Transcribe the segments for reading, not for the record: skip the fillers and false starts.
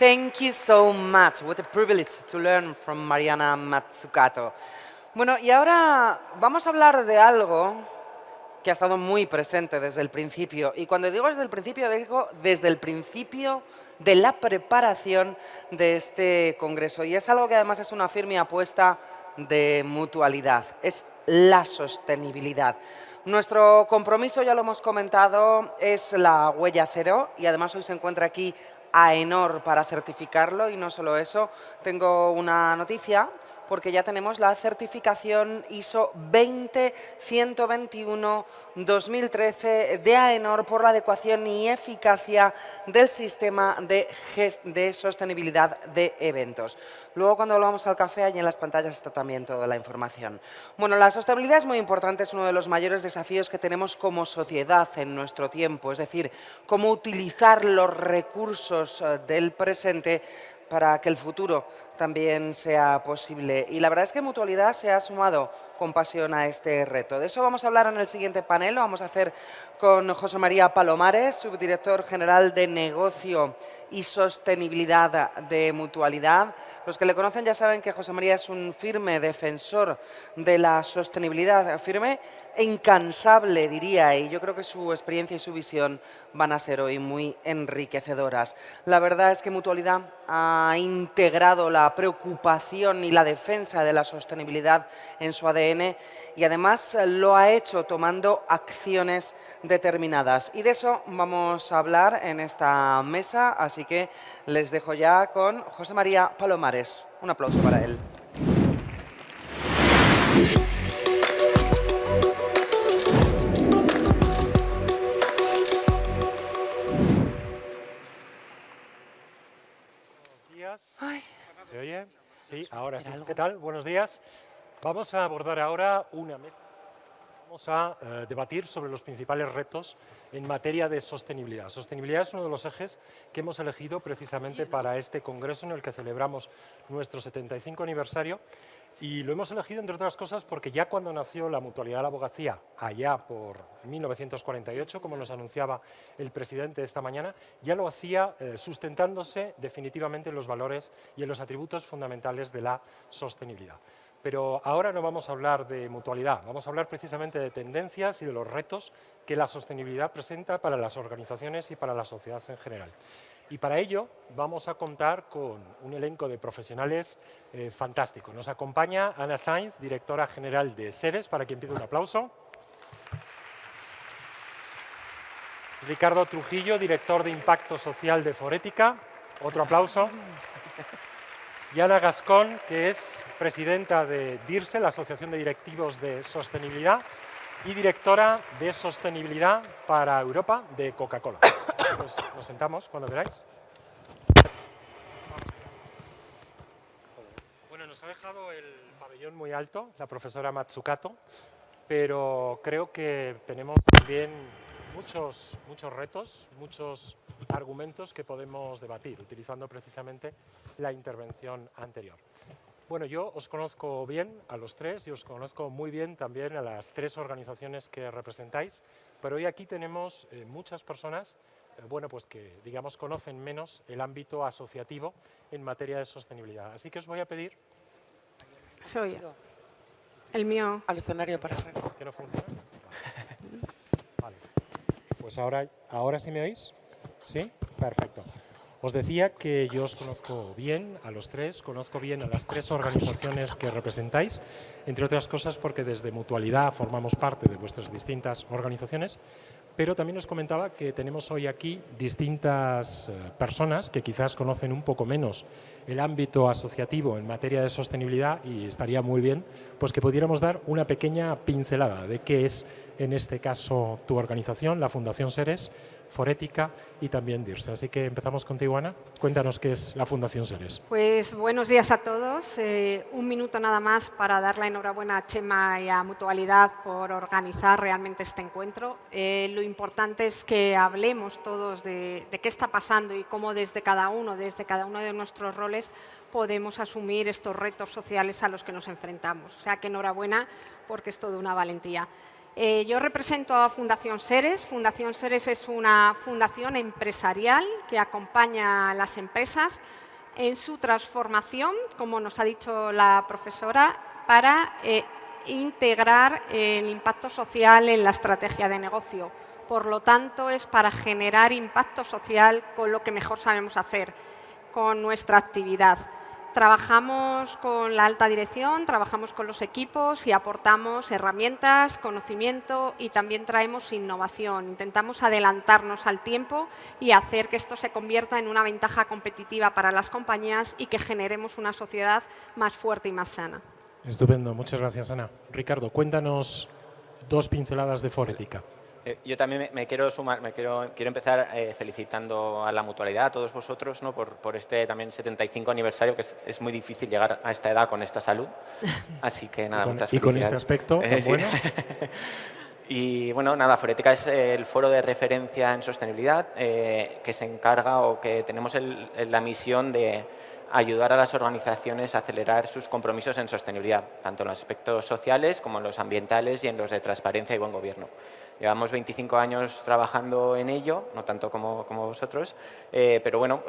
Thank you so much. What a privilege to learn from Mariana Mazzucato. Bueno, y ahora vamos a hablar de algo que ha estado muy presente desde el principio. Y cuando digo digo desde el principio de la preparación de este congreso. Y es algo que además es una firme apuesta de mutualidad. Es la sostenibilidad. Nuestro compromiso, ya lo hemos comentado, es la huella cero y además hoy se encuentra aquí AENOR para certificarlo y no solo eso, tengo una noticia porque ya tenemos la certificación ISO 20121-2013 de AENOR por la adecuación y eficacia del sistema de sostenibilidad de eventos. Luego, cuando volvamos al café, allí en las pantallas está también toda la información. Bueno, la sostenibilidad es muy importante, es uno de los mayores desafíos que tenemos como sociedad en nuestro tiempo, es decir, cómo utilizar los recursos del presente para que el futuro también sea posible. Y la verdad es que Mutualidad se ha sumado con pasión a este reto. De eso vamos a hablar en el siguiente panel. Lo vamos a hacer con José María Palomares, subdirector general de Negocio y Sostenibilidad de Mutualidad. Los que le conocen ya saben que José María es un firme defensor de la sostenibilidad, firme e incansable, diría, y yo creo que su experiencia y su visión van a ser hoy muy enriquecedoras. La verdad es que Mutualidad ha integrado la preocupación y la defensa de la sostenibilidad en su ADN y además lo ha hecho tomando acciones determinadas. Y de eso vamos a hablar en esta mesa, así que les dejo ya con José María Palomares. Un aplauso para él. ¿Se oye? Sí, ahora sí. ¿Qué tal? Buenos días. Vamos a abordar ahora una mesa. Vamos a debatir sobre los principales retos en materia de sostenibilidad. Sostenibilidad es uno de los ejes que hemos elegido precisamente para este congreso en el que celebramos nuestro 75 aniversario. Y lo hemos elegido, entre otras cosas, porque ya cuando nació la Mutualidad de la Abogacía, allá por 1948, como nos anunciaba el presidente esta mañana, ya lo hacía sustentándose definitivamente en los valores y en los atributos fundamentales de la sostenibilidad. Pero ahora no vamos a hablar de mutualidad, vamos a hablar precisamente de tendencias y de los retos que la sostenibilidad presenta para las organizaciones y para la sociedad en general. Y para ello vamos a contar con un elenco de profesionales fantástico. Nos acompaña Ana Sainz, directora general de SERES, para quien pido un aplauso. Ricardo Trujillo, director de Impacto Social de Forética. Otro aplauso. Y Ana Gascón, que es presidenta de DIRSE, la Asociación de Directivos de Sostenibilidad, y directora de Sostenibilidad para Europa de Coca-Cola. Pues nos sentamos cuando queráis. Bueno, nos ha dejado el pabellón muy alto la profesora Mazzucato, pero creo que tenemos también muchos retos, muchos argumentos que podemos debatir, utilizando precisamente la intervención anterior. Bueno, yo os conozco bien a los tres y os conozco muy bien también a las tres organizaciones que representáis, pero hoy aquí tenemos muchas personas bueno, pues que, digamos, conocen menos el ámbito asociativo en materia de sostenibilidad. Así que os voy a pedir... Soy el mío. Al escenario para... ¿Que no funciona? Vale. Pues ahora sí me oís. ¿Sí? Perfecto. Os decía que yo os conozco bien a los tres, conozco bien a las tres organizaciones que representáis, entre otras cosas porque desde Mutualidad formamos parte de vuestras distintas organizaciones, pero también os comentaba que tenemos hoy aquí distintas personas que quizás conocen un poco menos el ámbito asociativo en materia de sostenibilidad y estaría muy bien pues que pudiéramos dar una pequeña pincelada de qué es en este caso tu organización, la Fundación SERES, Forética y también DIRSE. Así que empezamos contigo, Ana. Cuéntanos qué es la Fundación SERES. Pues buenos días a todos. Un minuto nada más para dar la enhorabuena a Chema y a Mutualidad por organizar realmente este encuentro. Lo importante es que hablemos todos de qué está pasando y cómo desde cada uno de nuestros roles podemos asumir estos retos sociales a los que nos enfrentamos. O sea que enhorabuena porque es toda una valentía. Yo represento a Fundación Seres. Fundación Seres es una fundación empresarial que acompaña a las empresas en su transformación, como nos ha dicho la profesora, para integrar el impacto social en la estrategia de negocio. Por lo tanto, es para generar impacto social con lo que mejor sabemos hacer, con nuestra actividad. Trabajamos con la alta dirección, trabajamos con los equipos y aportamos herramientas, conocimiento y también traemos innovación. Intentamos adelantarnos al tiempo y hacer que esto se convierta en una ventaja competitiva para las compañías y que generemos una sociedad más fuerte y más sana. Estupendo, muchas gracias, Ana. Ricardo, cuéntanos 2 pinceladas de Forética. Yo también me quiero sumar, quiero empezar felicitando a la Mutualidad, a todos vosotros, ¿no? por este también 75 aniversario, que es muy difícil llegar a esta edad con esta salud. Así que nada, muchas felicidades. Y con este aspecto tan bueno. Y bueno, nada, Forética es el foro de referencia en sostenibilidad que se encarga o que tenemos la misión de ayudar a las organizaciones a acelerar sus compromisos en sostenibilidad, tanto en los aspectos sociales como en los ambientales y en los de transparencia y buen gobierno. Llevamos 25 años trabajando en ello, no tanto como vosotros, pero bueno,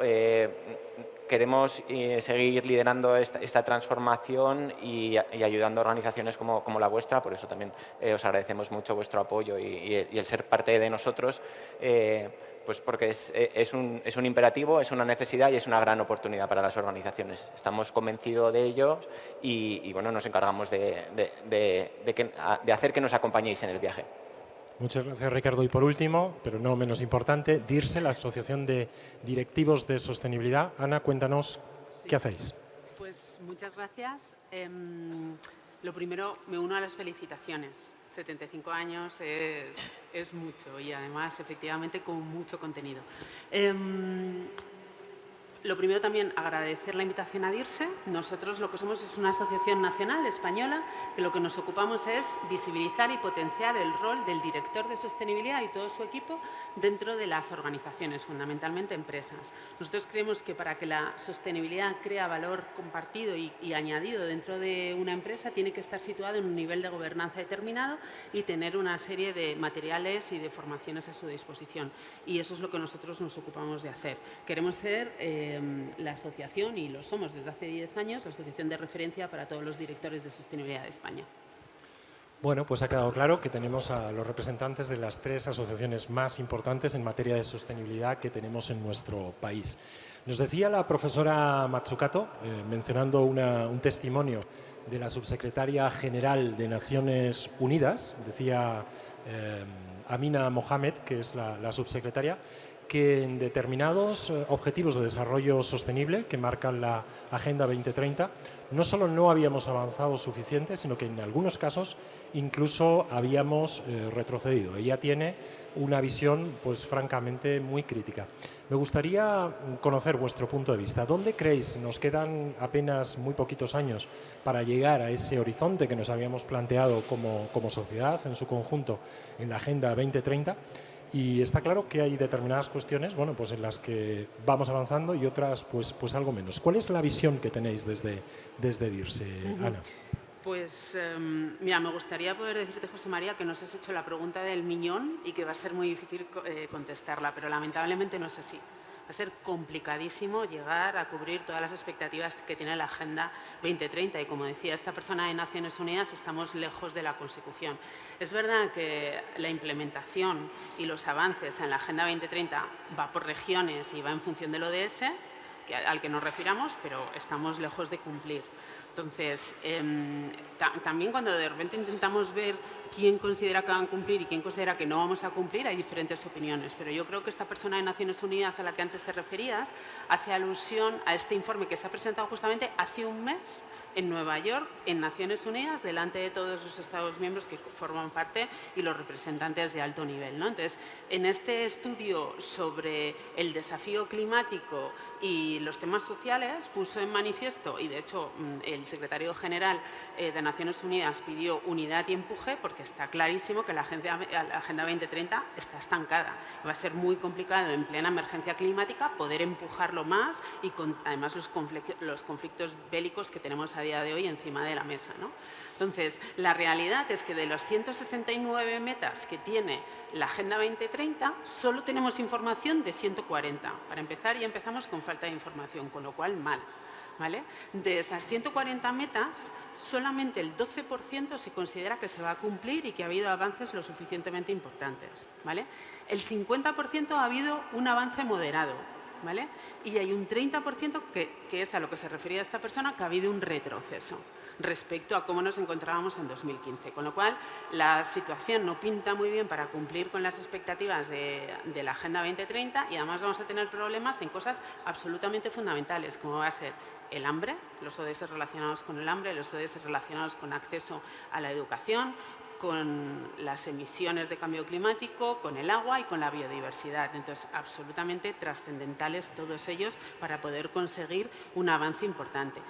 queremos seguir liderando esta transformación y ayudando a organizaciones como la vuestra, por eso también os agradecemos mucho vuestro apoyo y el ser parte de nosotros, pues porque es un imperativo, es una necesidad y es una gran oportunidad para las organizaciones. Estamos convencidos de ello y bueno, nos encargamos de hacer que nos acompañéis en el viaje. Muchas gracias, Ricardo. Y por último, pero no menos importante, DIRSE, la Asociación de Directivos de Sostenibilidad. Ana, cuéntanos, ¿qué hacéis? Pues muchas gracias. Lo primero, me uno a las felicitaciones. 75 años es mucho y además, efectivamente, con mucho contenido. Lo primero también agradecer la invitación a DIRSE. Nosotros lo que somos es una asociación nacional española que lo que nos ocupamos es visibilizar y potenciar el rol del director de sostenibilidad y todo su equipo dentro de las organizaciones, fundamentalmente empresas. Nosotros creemos que para que la sostenibilidad crea valor compartido y añadido dentro de una empresa tiene que estar situado en un nivel de gobernanza determinado y tener una serie de materiales y de formaciones a su disposición. Y eso es lo que nosotros nos ocupamos de hacer. Queremos ser la asociación, y lo somos desde hace 10 años, la asociación de referencia para todos los directores de sostenibilidad de España. Bueno, pues ha quedado claro que tenemos a los representantes de las 3 asociaciones más importantes en materia de sostenibilidad que tenemos en nuestro país. Nos decía la profesora Matsukato, mencionando un testimonio de la subsecretaria general de Naciones Unidas, decía Amina Mohamed, que es la subsecretaria, que en determinados objetivos de desarrollo sostenible que marcan la Agenda 2030, no solo no habíamos avanzado suficiente, sino que en algunos casos incluso habíamos retrocedido. Ella tiene una visión, pues francamente, muy crítica. Me gustaría conocer vuestro punto de vista. ¿Dónde creéis? Nos quedan apenas muy poquitos años para llegar a ese horizonte que nos habíamos planteado como sociedad en su conjunto en la Agenda 2030. Y está claro que hay determinadas cuestiones, bueno, pues en las que vamos avanzando y otras pues algo menos. ¿Cuál es la visión que tenéis desde DIRSE, Ana? Pues mira, me gustaría poder decirte, José María, que nos has hecho la pregunta del miñón y que va a ser muy difícil contestarla, pero lamentablemente no es así. Va a ser complicadísimo llegar a cubrir todas las expectativas que tiene la Agenda 2030 y, como decía esta persona de Naciones Unidas, estamos lejos de la consecución. Es verdad que la implementación y los avances en la Agenda 2030 va por regiones y va en función del ODS, al que nos refiramos, pero estamos lejos de cumplir. Entonces, también cuando de repente intentamos ver quién considera que van a cumplir y quién considera que no vamos a cumplir, hay diferentes opiniones. Pero yo creo que esta persona de Naciones Unidas a la que antes te referías hace alusión a este informe que se ha presentado justamente hace un mes en Nueva York, en Naciones Unidas, delante de todos los Estados miembros que forman parte y los representantes de alto nivel, ¿no? Entonces, en este estudio sobre el desafío climático y los temas sociales puso en manifiesto, y de hecho el secretario general de Naciones Unidas pidió unidad y empuje, porque está clarísimo que la Agenda 2030 está estancada. Va a ser muy complicado en plena emergencia climática poder empujarlo más y con además los conflictos bélicos que tenemos a día de hoy encima de la mesa, ¿no? Entonces, la realidad es que de los 169 metas que tiene la Agenda 2030, solo tenemos información de 140. Para empezar, ya empezamos con falta de información, con lo cual mal. ¿Vale? De esas 140 metas, solamente el 12% se considera que se va a cumplir y que ha habido avances lo suficientemente importantes. ¿Vale? El 50% ha habido un avance moderado. ¿Vale? Y hay un 30% que es a lo que se refería esta persona, que ha habido un retroceso respecto a cómo nos encontrábamos en 2015. Con lo cual, la situación no pinta muy bien para cumplir con las expectativas de la Agenda 2030 y además vamos a tener problemas en cosas absolutamente fundamentales, como va a ser el hambre, los ODS relacionados con el hambre, los ODS relacionados con acceso a la educación, con las emisiones de cambio climático, con el agua y con la biodiversidad. Entonces, absolutamente trascendentales todos ellos para poder conseguir un avance importante.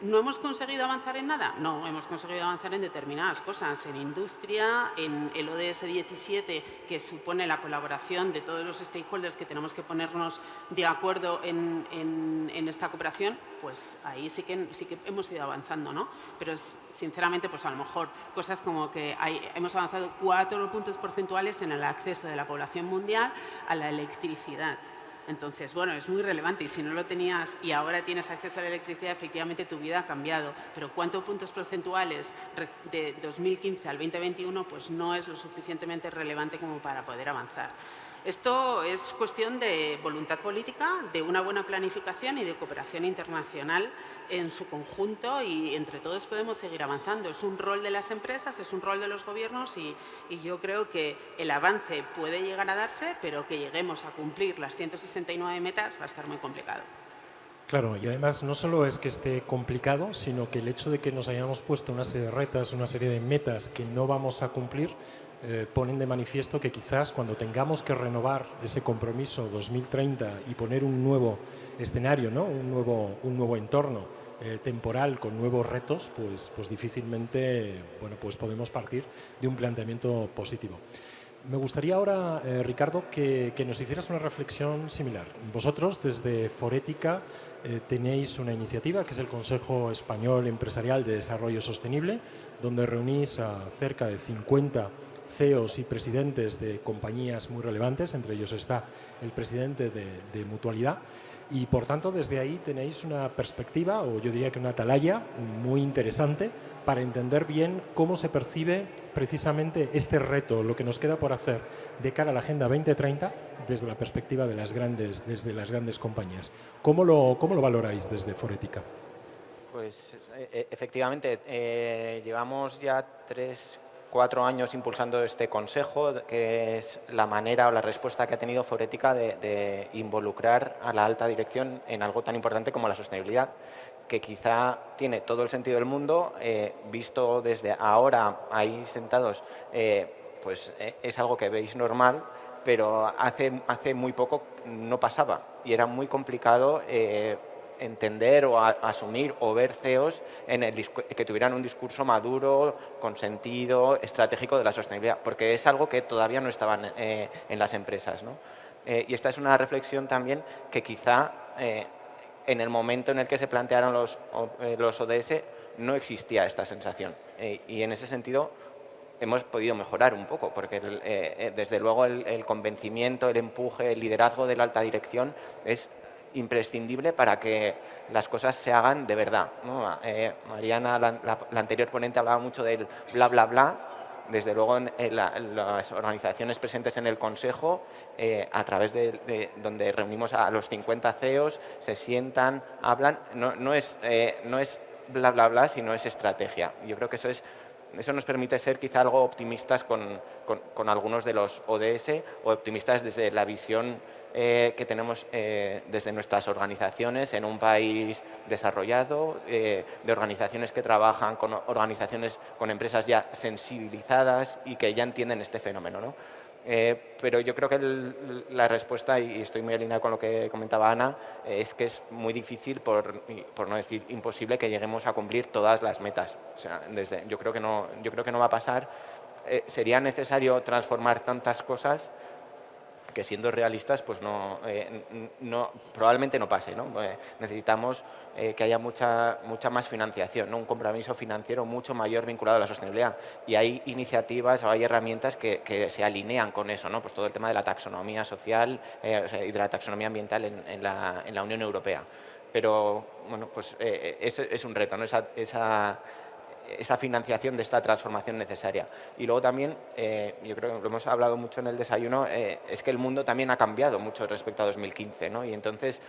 ¿No hemos conseguido avanzar en nada? No, hemos conseguido avanzar en determinadas cosas, en industria, en el ODS 17, que supone la colaboración de todos los stakeholders que tenemos que ponernos de acuerdo en esta cooperación, pues ahí sí que hemos ido avanzando, ¿no? Pero sinceramente, pues a lo mejor cosas como que hemos avanzado 4 puntos porcentuales en el acceso de la población mundial a la electricidad. Entonces, bueno, es muy relevante y si no lo tenías y ahora tienes acceso a la electricidad, efectivamente tu vida ha cambiado. Pero ¿cuántos puntos porcentuales de 2015 al 2021? Pues no es lo suficientemente relevante como para poder avanzar. Esto es cuestión de voluntad política, de una buena planificación y de cooperación internacional en su conjunto y entre todos podemos seguir avanzando. Es un rol de las empresas, es un rol de los gobiernos y yo creo que el avance puede llegar a darse, pero que lleguemos a cumplir las 169 metas va a estar muy complicado. Claro, y además no solo es que esté complicado, sino que el hecho de que nos hayamos puesto una serie de retas, una serie de metas que no vamos a cumplir, ponen de manifiesto que quizás cuando tengamos que renovar ese compromiso 2030 y poner un nuevo escenario, ¿no? un nuevo entorno temporal con nuevos retos, pues difícilmente pues podemos partir de un planteamiento positivo. Me gustaría ahora, Ricardo, que nos hicieras una reflexión similar. Vosotros, desde Forética, tenéis una iniciativa que es el Consejo Español Empresarial de Desarrollo Sostenible, donde reunís a cerca de 50 CEOs y presidentes de compañías muy relevantes, entre ellos está el presidente de Mutualidad, y por tanto desde ahí tenéis una perspectiva, o yo diría que una atalaya muy interesante para entender bien cómo se percibe precisamente este reto, lo que nos queda por hacer de cara a la Agenda 2030 desde la perspectiva de las grandes compañías. ¿Cómo lo valoráis desde Forética? Pues efectivamente, llevamos ya 3-4 años impulsando este consejo, que es la manera o la respuesta que ha tenido Forética de involucrar a la alta dirección en algo tan importante como la sostenibilidad, que quizá tiene todo el sentido del mundo, visto desde ahora ahí sentados, pues es algo que veis normal, pero hace muy poco no pasaba y era muy complicado entender o asumir o ver CEOs que tuvieran un discurso maduro, con sentido, estratégico de la sostenibilidad, porque es algo que todavía no estaba en las empresas, ¿no? Y esta es una reflexión también que quizá en el momento en el que se plantearon los ODS no existía esta sensación. Y en ese sentido hemos podido mejorar un poco, porque desde luego el convencimiento, el empuje, el liderazgo de la alta dirección es imprescindible para que las cosas se hagan de verdad, ¿no? Mariana, la anterior ponente, hablaba mucho del bla, bla, bla. Desde luego en las organizaciones presentes en el Consejo, a través de donde reunimos a los 50 CEOs, se sientan, hablan, no es bla, bla, bla, sino es estrategia. Yo creo que eso nos permite ser quizá algo optimistas con algunos de los ODS o optimistas desde la visión que tenemos desde nuestras organizaciones en un país desarrollado, de organizaciones que trabajan con organizaciones, con empresas ya sensibilizadas y que ya entienden este fenómeno, ¿no? Pero yo creo que la respuesta, y estoy muy alineado con lo que comentaba Ana, es que es muy difícil, por no decir imposible, que lleguemos a cumplir todas las metas. O sea, yo creo que no va a pasar. Sería necesario transformar tantas cosas que siendo realistas pues probablemente no pase, ¿no? Necesitamos que haya mucha más financiación, ¿no? Un compromiso financiero mucho mayor vinculado a la sostenibilidad, y hay iniciativas o hay herramientas que se alinean con eso, ¿no? Pues todo el tema de la taxonomía social y de la taxonomía ambiental en la Unión Europea. Pero bueno, pues es un reto, ¿no? Esa financiación de esta transformación necesaria. Y luego también, yo creo que lo hemos hablado mucho en el desayuno, es que el mundo también ha cambiado mucho respecto a 2015, ¿no? Y entonces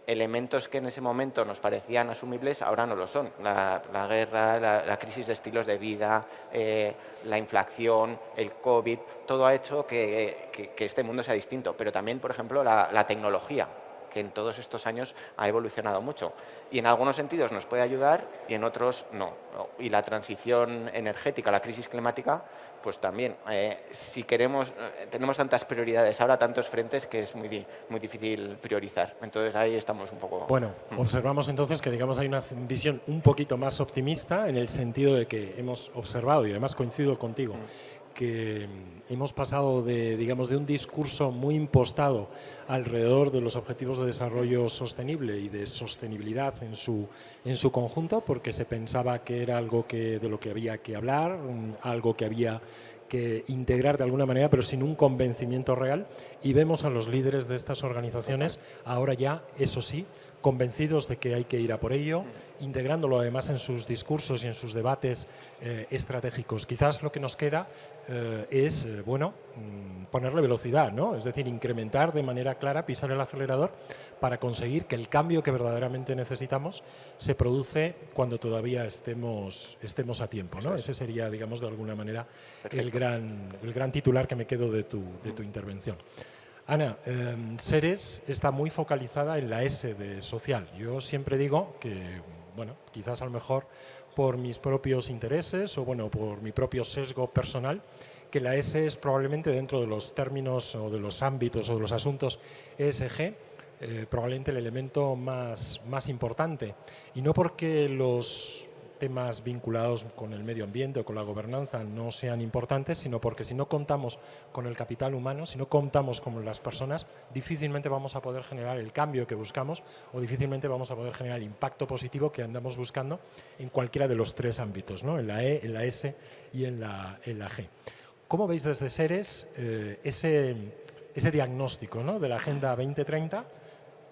elementos que en ese momento nos parecían asumibles ahora no lo son. La guerra, la crisis de estilos de vida, la inflación, el COVID, todo ha hecho que este mundo sea distinto. Pero también, por ejemplo, la tecnología, que en todos estos años ha evolucionado mucho. Y en algunos sentidos nos puede ayudar y en otros no. Y la transición energética, la crisis climática, pues también, si queremos, tenemos tantas prioridades ahora, tantos frentes, que es muy difícil priorizar. Entonces ahí estamos un poco... Bueno, observamos entonces que digamos hay una visión un poquito más optimista, en el sentido de que hemos observado, y además coincido contigo, que hemos pasado de un discurso muy impostado alrededor de los objetivos de desarrollo sostenible y de sostenibilidad en su conjunto, porque se pensaba que era algo de lo que había que hablar, algo que había que integrar de alguna manera, pero sin un convencimiento real, y vemos a los líderes de estas organizaciones ahora ya, eso sí, convencidos de que hay que ir a por ello, integrándolo además en sus discursos y en sus debates estratégicos. Quizás lo que nos queda es, ponerle velocidad, ¿no? Es decir, incrementar de manera clara, pisar el acelerador para conseguir que el cambio que verdaderamente necesitamos se produce cuando todavía estemos a tiempo, ¿no? Ese sería, digamos, de alguna manera el gran titular que me quedo de tu intervención. Ana, Seres está muy focalizada en la S de social. Yo siempre digo que, quizás a lo mejor por mis propios intereses o por mi propio sesgo personal, que la S es probablemente, dentro de los términos o de los ámbitos o de los asuntos ESG, probablemente el elemento más importante. Y no porque los temas vinculados con el medio ambiente o con la gobernanza no sean importantes, sino porque si no contamos con el capital humano, si no contamos con las personas, difícilmente vamos a poder generar el cambio que buscamos o difícilmente vamos a poder generar el impacto positivo que andamos buscando en cualquiera de los tres ámbitos, ¿no? En la E, en la S y en la G. ¿Cómo veis desde Seres ese diagnóstico, ¿no?, de la Agenda 2030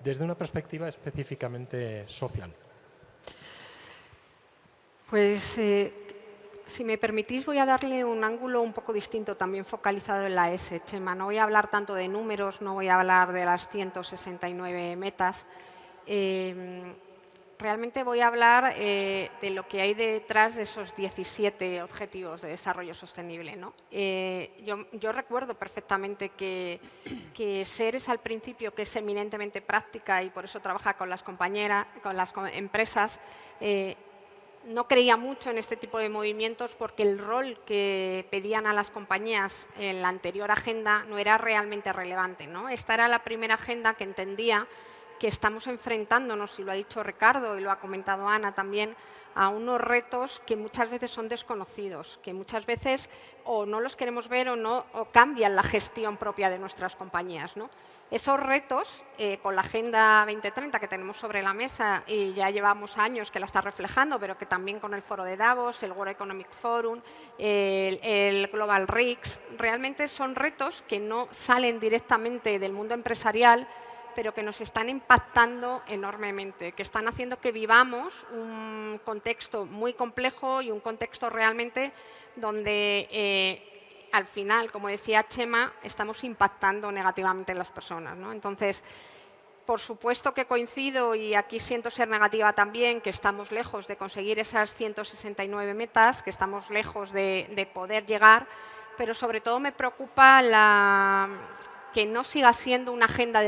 desde una perspectiva específicamente social? Pues, si me permitís, voy a darle un ángulo un poco distinto, también focalizado en la S, Chema. No voy a hablar tanto de números, no voy a hablar de las 169 metas. Realmente voy a hablar de lo que hay detrás de esos 17 objetivos de desarrollo sostenible, ¿no? Yo recuerdo perfectamente que Seres, al principio, que es eminentemente práctica y por eso trabaja con las compañeras, con las empresas, no creía mucho en este tipo de movimientos porque el rol que pedían a las compañías en la anterior agenda no era realmente relevante, ¿no? Esta era la primera agenda que entendía que estamos enfrentándonos, y lo ha dicho Ricardo y lo ha comentado Ana también, a unos retos que muchas veces son desconocidos, que muchas veces o no los queremos ver o cambian la gestión propia de nuestras compañías, ¿no? Esos retos, con la Agenda 2030 que tenemos sobre la mesa, y ya llevamos años que la está reflejando, pero que también con el foro de Davos, el World Economic Forum, el Global RICS, realmente son retos que no salen directamente del mundo empresarial, pero que nos están impactando enormemente, que están haciendo que vivamos un contexto muy complejo y un contexto realmente donde al final, como decía Chema, estamos impactando negativamente en las personas, ¿no? Entonces, por supuesto que coincido, y aquí siento ser negativa también, que estamos lejos de conseguir esas 169 metas, que estamos lejos de poder llegar, pero sobre todo me preocupa que no siga siendo una agenda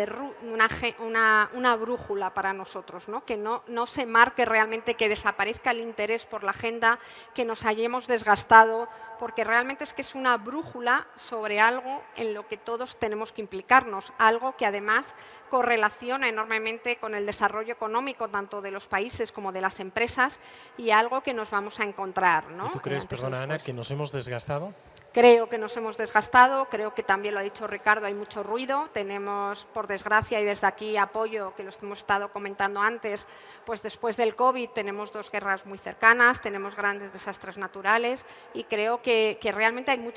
una brújula para nosotros, ¿no? Que no se marque realmente, que desaparezca el interés por la agenda, que nos hayamos desgastado, porque realmente es que es una brújula sobre algo en lo que todos tenemos que implicarnos, algo que además correlaciona enormemente con el desarrollo económico tanto de los países como de las empresas, y algo que nos vamos a encontrar, ¿no? ¿Y tú crees, perdona Ana, que nos hemos desgastado? Creo que nos hemos desgastado, creo que también lo ha dicho Ricardo, hay mucho ruido. Tenemos, por desgracia, y desde aquí apoyo, que lo hemos estado comentando antes, pues después del COVID tenemos 2 guerras muy cercanas, tenemos grandes desastres naturales y creo que realmente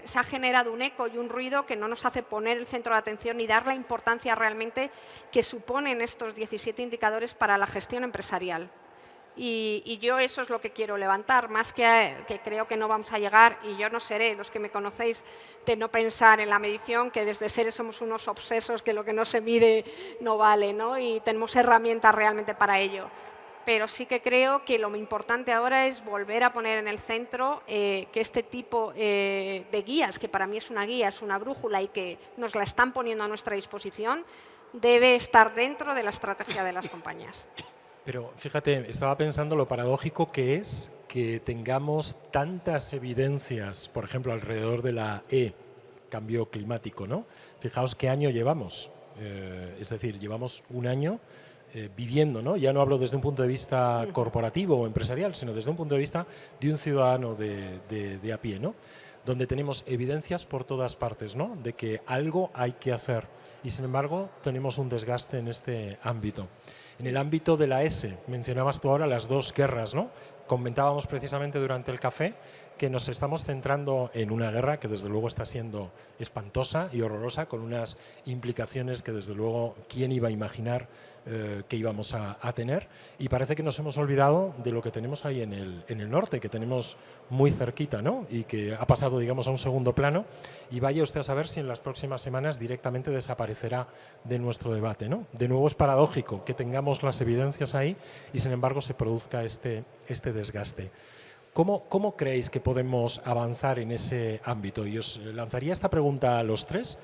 se ha generado un eco y un ruido que no nos hace poner el centro de atención ni dar la importancia realmente que suponen estos 17 indicadores para la gestión empresarial. Y yo eso es lo que quiero levantar, más que creo que no vamos a llegar, y yo no seré, los que me conocéis, de no pensar en la medición, que desde Seres somos unos obsesos, que lo que no se mide no vale, ¿no? Y tenemos herramientas realmente para ello. Pero sí que creo que lo importante ahora es volver a poner en el centro que este tipo de guías, que para mí es una guía, es una brújula y que nos la están poniendo a nuestra disposición, debe estar dentro de la estrategia de las compañías. Pero fíjate, estaba pensando lo paradójico que es que tengamos tantas evidencias, por ejemplo, alrededor de la cambio climático, ¿no? Fijaos qué año llevamos, es decir, llevamos un año viviendo, ¿no? Ya no hablo desde un punto de vista corporativo o empresarial, sino desde un punto de vista de un ciudadano de a pie, ¿no? Donde tenemos evidencias por todas partes, ¿no? De que algo hay que hacer y, sin embargo, tenemos un desgaste en este ámbito. En el ámbito de la mencionabas tú ahora las 2 guerras, ¿no? Comentábamos precisamente durante el café que nos estamos centrando en una guerra que desde luego está siendo espantosa y horrorosa, con unas implicaciones que desde luego quién iba a imaginar que íbamos a tener, y parece que nos hemos olvidado de lo que tenemos ahí en el norte, que tenemos muy cerquita, ¿no? Y que ha pasado, digamos, a un segundo plano, y vaya usted a saber si en las próximas semanas directamente desaparecerá de nuestro debate, ¿no? De nuevo es paradójico que tengamos las evidencias ahí y sin embargo se produzca este desgaste. ¿Cómo creéis que podemos avanzar en ese ámbito? Y os lanzaría esta pregunta a los 3,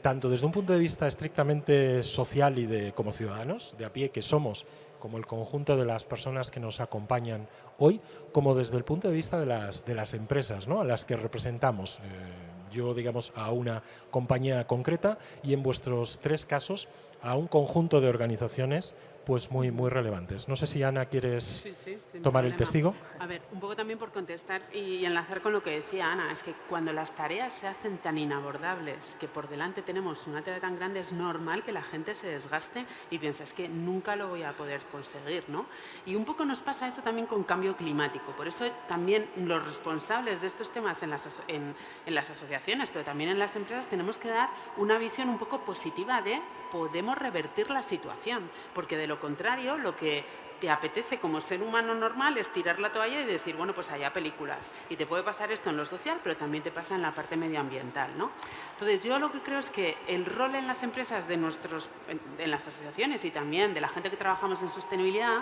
tanto desde un punto de vista estrictamente social y como ciudadanos, de a pie que somos, como el conjunto de las personas que nos acompañan hoy, como desde el punto de vista de las empresas, ¿no? A las que representamos. Yo, digamos, a una compañía concreta y en vuestros 3 casos a un conjunto de organizaciones pues muy relevantes. No sé si, Ana, quieres tomar el testigo. A ver, un poco también por contestar y enlazar con lo que decía Ana, es que cuando las tareas se hacen tan inabordables, que por delante tenemos una tarea tan grande, es normal que la gente se desgaste y piense, es que nunca lo voy a poder conseguir, ¿no? Y un poco nos pasa eso también con cambio climático. Por eso también los responsables de estos temas en las asociaciones, pero también en las empresas, tenemos que dar una visión un poco positiva de podemos revertir la situación, porque de lo contrario, lo que te apetece como ser humano normal es tirar la toalla y decir, bueno, pues allá películas. Y te puede pasar esto en lo social, pero también te pasa en la parte medioambiental, ¿no? Entonces, yo lo que creo es que el rol en las empresas en las asociaciones y también de la gente que trabajamos en sostenibilidad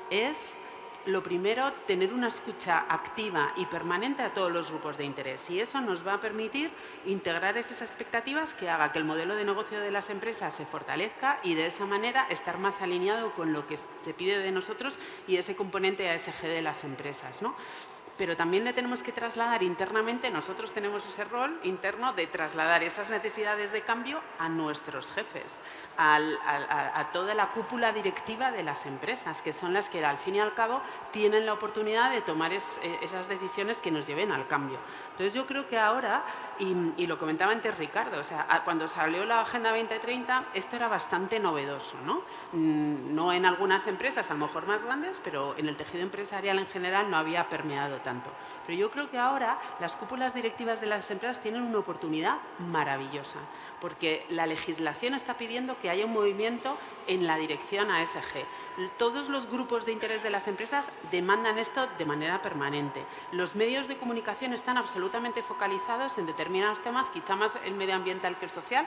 es, lo primero, tener una escucha activa y permanente a todos los grupos de interés. Y eso nos va a permitir integrar esas expectativas que haga que el modelo de negocio de las empresas se fortalezca y de esa manera estar más alineado con lo que se pide de nosotros y ese componente ASG de las empresas, ¿no? Pero también le tenemos que trasladar internamente, nosotros tenemos ese rol interno de trasladar esas necesidades de cambio a nuestros jefes, a toda la cúpula directiva de las empresas, que son las que al fin y al cabo tienen la oportunidad de tomar esas decisiones que nos lleven al cambio. Entonces yo creo que ahora, y lo comentaba antes Ricardo, o sea, cuando salió la Agenda 2030 esto era bastante novedoso, ¿no? No en algunas empresas, a lo mejor más grandes, pero en el tejido empresarial en general no había permeado tanto. Pero yo creo que ahora las cúpulas directivas de las empresas tienen una oportunidad maravillosa, porque la legislación está pidiendo que haya un movimiento en la dirección ASG. Todos los grupos de interés de las empresas demandan esto de manera permanente. Los medios de comunicación están absolutamente focalizados en determinados temas, quizá más el medioambiental que el social,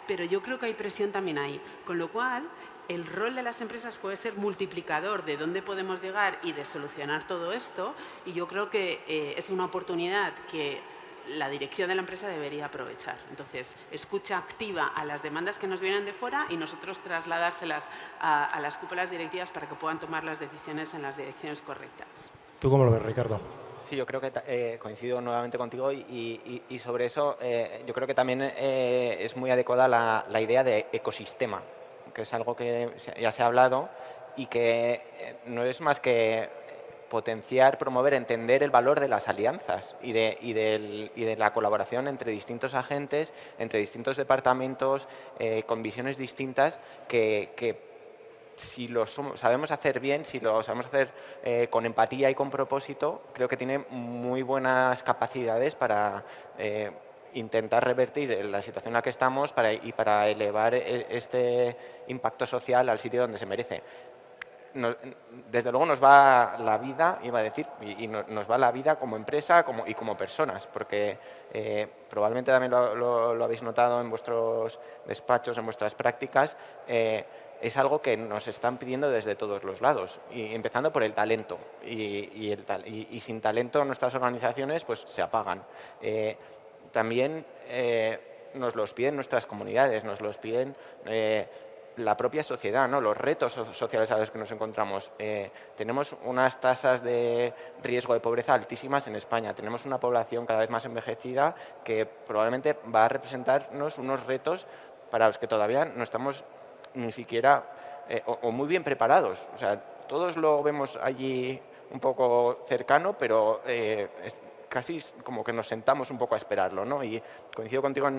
pero yo creo que hay presión también ahí. Con lo cual, el rol de las empresas puede ser multiplicador de dónde podemos llegar y de solucionar todo esto, y yo creo que es una oportunidad que la dirección de la empresa debería aprovechar. Entonces, escucha activa a las demandas que nos vienen de fuera y nosotros trasladárselas a las cúpulas directivas para que puedan tomar las decisiones en las direcciones correctas. ¿Tú cómo lo ves, Ricardo? Sí, yo creo que coincido nuevamente contigo y sobre eso yo creo que también es muy adecuada la idea de ecosistema, que es algo que ya se ha hablado y que no es más que potenciar, promover, entender el valor de las alianzas y de la colaboración entre distintos agentes, entre distintos departamentos, con visiones distintas que si lo sabemos hacer bien, si lo sabemos hacer con empatía y con propósito, creo que tiene muy buenas capacidades para intentar revertir la situación en la que estamos y para elevar este impacto social al sitio donde se merece. Desde luego nos va la vida, iba a decir, y nos va la vida como empresa y como personas, porque probablemente también lo habéis notado en vuestros despachos, en vuestras prácticas, es algo que nos están pidiendo desde todos los lados, y empezando por el talento. Y sin talento nuestras organizaciones pues, se apagan. También nos los piden nuestras comunidades, nos los piden la propia sociedad, ¿no? Los retos sociales a los que nos encontramos. Tenemos unas tasas de riesgo de pobreza altísimas en España. Tenemos una población cada vez más envejecida que probablemente va a representarnos unos retos para los que todavía no estamos ni siquiera o muy bien preparados. O sea, todos lo vemos allí un poco cercano, pero casi como que nos sentamos un poco a esperarlo, ¿no? Y coincido contigo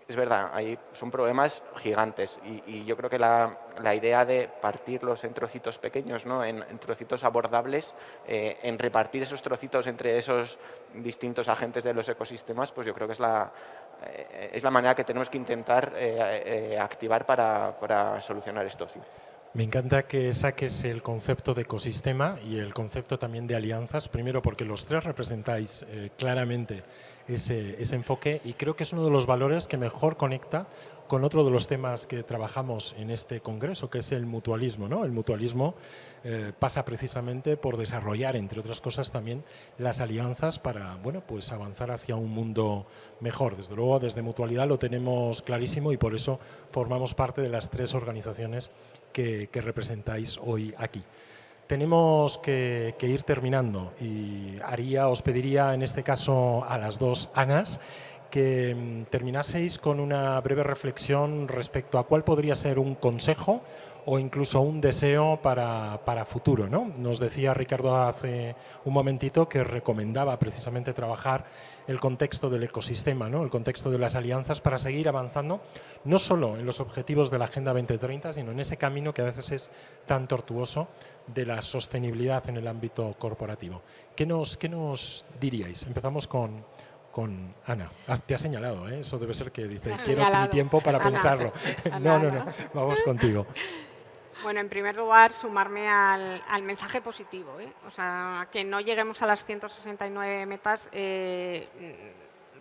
es verdad, son problemas gigantes y yo creo que la idea de partirlos en trocitos pequeños, ¿no? en trocitos abordables, en repartir esos trocitos entre esos distintos agentes de los ecosistemas, pues yo creo que es la manera que tenemos que intentar activar para solucionar esto. Sí. Me encanta que saques el concepto de ecosistema y el concepto también de alianzas, primero porque los tres representáis claramente ese enfoque y creo que es uno de los valores que mejor conecta con otro de los temas que trabajamos en este congreso, que es el mutualismo, ¿no? El mutualismo pasa precisamente por desarrollar, entre otras cosas, también las alianzas para, bueno, pues avanzar hacia un mundo mejor. Desde luego, desde Mutualidad lo tenemos clarísimo y por eso formamos parte de las tres organizaciones que representáis hoy aquí. Tenemos que ir terminando y os pediría en este caso a las dos Anas que terminaseis con una breve reflexión respecto a cuál podría ser un consejo o incluso un deseo para futuro, ¿no? Nos decía Ricardo hace un momentito que recomendaba precisamente trabajar el contexto del ecosistema, ¿no? El contexto de las alianzas para seguir avanzando no solo en los objetivos de la Agenda 2030, sino en ese camino que a veces es tan tortuoso de la sostenibilidad en el ámbito corporativo. ¿Qué nos diríais? Empezamos con Ana. Te ha señalado, ¿eh? Eso debe ser que dice, quiero mi tiempo para pensarlo. No, vamos contigo. Bueno, en primer lugar, sumarme al mensaje positivo, ¿eh? O sea, que no lleguemos a las 169 metas,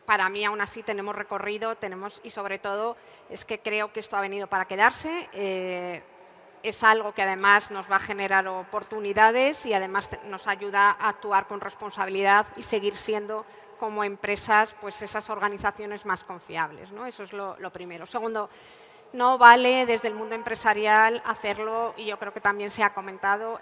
para mí aún así tenemos recorrido, y sobre todo es que creo que esto ha venido para quedarse, es algo que además nos va a generar oportunidades y además nos ayuda a actuar con responsabilidad y seguir siendo como empresas pues esas organizaciones más confiables, ¿no? Eso es lo primero. Segundo, no vale desde el mundo empresarial hacerlo, y yo creo que también se ha comentado,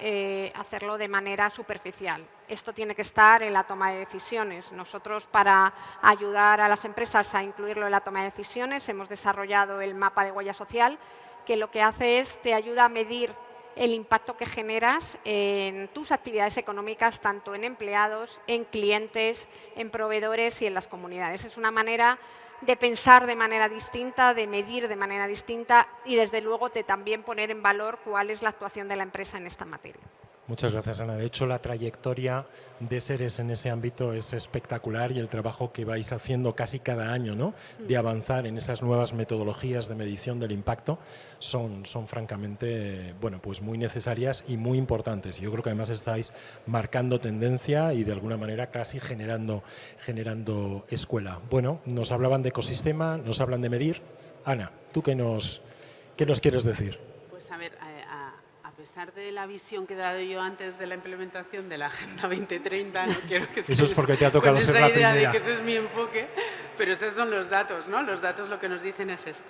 hacerlo de manera superficial. Esto tiene que estar en la toma de decisiones. Nosotros, para ayudar a las empresas a incluirlo en la toma de decisiones, hemos desarrollado el mapa de huella social, que lo que hace es te ayuda a medir el impacto que generas en tus actividades económicas, tanto en empleados, en clientes, en proveedores y en las comunidades. Es una manera de pensar de manera distinta, de medir de manera distinta y, desde luego, de también poner en valor cuál es la actuación de la empresa en esta materia. Muchas gracias, Ana. De hecho, la trayectoria de Seres en ese ámbito es espectacular y el trabajo que vais haciendo casi cada año, ¿no?, de avanzar en esas nuevas metodologías de medición del impacto son francamente, bueno, pues muy necesarias y muy importantes. Yo creo que además estáis marcando tendencia y de alguna manera casi generando escuela. Bueno, nos hablaban de ecosistema, nos hablan de medir. Ana, ¿tú qué nos quieres decir? Pues a ver, a pesar de la visión que he dado yo antes de la implementación de la Agenda 2030, no quiero que eso es porque te ha tocado ser la primera. De que ese es mi enfoque, pero estos son los datos, ¿no? Los datos lo que nos dicen es esto.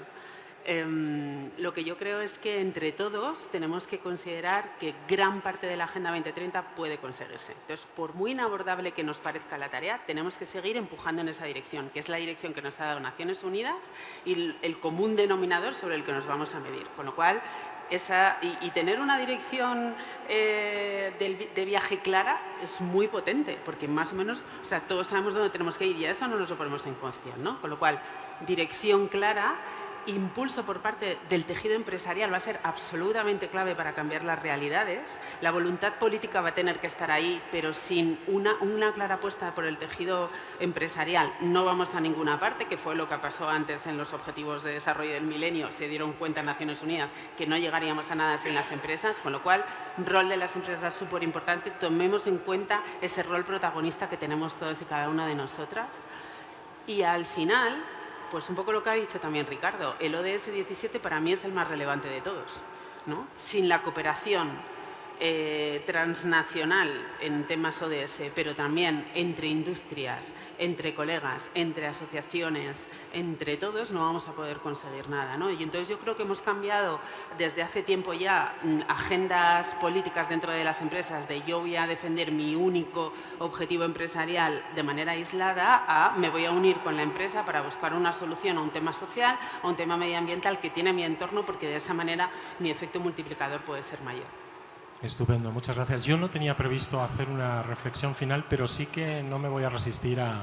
Lo que yo creo es que entre todos tenemos que considerar que gran parte de la Agenda 2030 puede conseguirse. Entonces, por muy inabordable que nos parezca la tarea, tenemos que seguir empujando en esa dirección, que es la dirección que nos ha dado Naciones Unidas y el común denominador sobre el que nos vamos a medir. Con lo cual, y tener una dirección de viaje clara es muy potente, porque más o menos, o sea, todos sabemos dónde tenemos que ir y a eso no nos lo ponemos en cuestión, ¿no? Con lo cual, dirección clara, impulso por parte del tejido empresarial va a ser absolutamente clave para cambiar las realidades. La voluntad política va a tener que estar ahí, pero sin una clara apuesta por el tejido empresarial no vamos a ninguna parte, que fue lo que pasó antes en los Objetivos de Desarrollo del Milenio. Se dieron cuenta en Naciones Unidas que no llegaríamos a nada sin las empresas, con lo cual, rol de las empresas es súper importante. Tomemos en cuenta ese rol protagonista que tenemos todos y cada una de nosotras. Y al final, pues un poco lo que ha dicho también Ricardo, el ODS 17 para mí es el más relevante de todos, ¿no? Sin la cooperación transnacional en temas ODS, pero también entre industrias, entre colegas, entre asociaciones, entre todos, no vamos a poder conseguir nada, ¿no? Y entonces yo creo que hemos cambiado desde hace tiempo ya agendas políticas dentro de las empresas de yo voy a defender mi único objetivo empresarial de manera aislada a me voy a unir con la empresa para buscar una solución a un tema social, a un tema medioambiental que tiene mi entorno, porque de esa manera mi efecto multiplicador puede ser mayor. Estupendo, muchas gracias. Yo no tenía previsto hacer una reflexión final, pero sí que no me voy a resistir a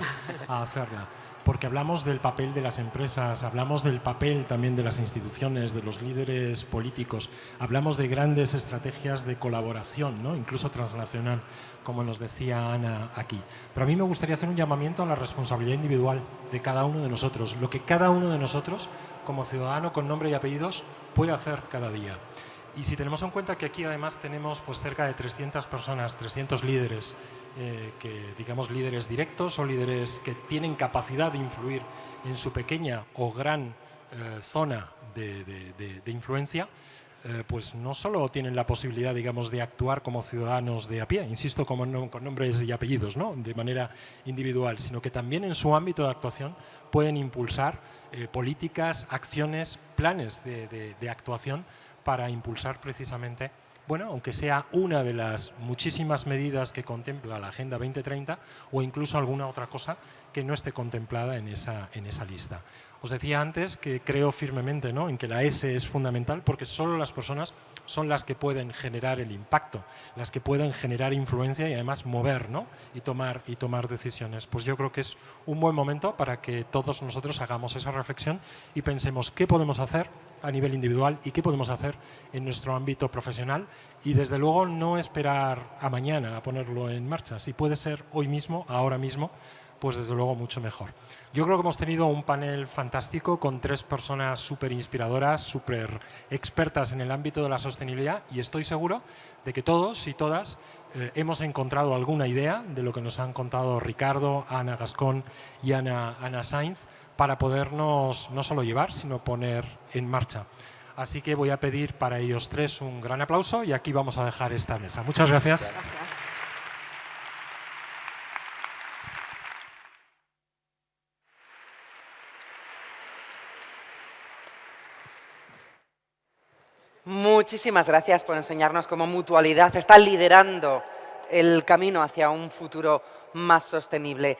hacerla, porque hablamos del papel de las empresas, hablamos del papel también de las instituciones, de los líderes políticos, hablamos de grandes estrategias de colaboración, ¿no? Incluso transnacional, como nos decía Ana aquí. Pero a mí me gustaría hacer un llamamiento a la responsabilidad individual de cada uno de nosotros, lo que cada uno de nosotros, como ciudadano con nombre y apellidos, puede hacer cada día. Y si tenemos en cuenta que aquí además tenemos pues cerca de 300 personas, 300 líderes, que digamos líderes directos o líderes que tienen capacidad de influir en su pequeña o gran zona de influencia, pues no solo tienen la posibilidad, digamos, de actuar como ciudadanos de a pie, insisto, con nombres y apellidos, ¿no? De manera individual, sino que también en su ámbito de actuación pueden impulsar políticas, acciones, planes de actuación para impulsar precisamente, bueno, aunque sea una de las muchísimas medidas que contempla la Agenda 2030 o incluso alguna otra cosa que no esté contemplada en esa lista. Os decía antes que creo firmemente, ¿no?, en que la S es fundamental porque solo las personas son las que pueden generar el impacto, las que pueden generar influencia y además mover, ¿no?, y tomar decisiones. Pues yo creo que es un buen momento para que todos nosotros hagamos esa reflexión y pensemos qué podemos hacer a nivel individual y qué podemos hacer en nuestro ámbito profesional y desde luego no esperar a mañana a ponerlo en marcha. Si puede ser hoy mismo, ahora mismo, pues desde luego mucho mejor. Yo creo que hemos tenido un panel fantástico con 3 personas súper inspiradoras, súper expertas en el ámbito de la sostenibilidad y estoy seguro de que todos y todas hemos encontrado alguna idea de lo que nos han contado Ricardo, Ana Gascón y Ana Sainz para podernos no solo llevar, sino poner en marcha. Así que voy a pedir para ellos 3 un gran aplauso y aquí vamos a dejar esta mesa. Muchas gracias. Muchísimas gracias por enseñarnos cómo Mutualidad está liderando el camino hacia un futuro más sostenible.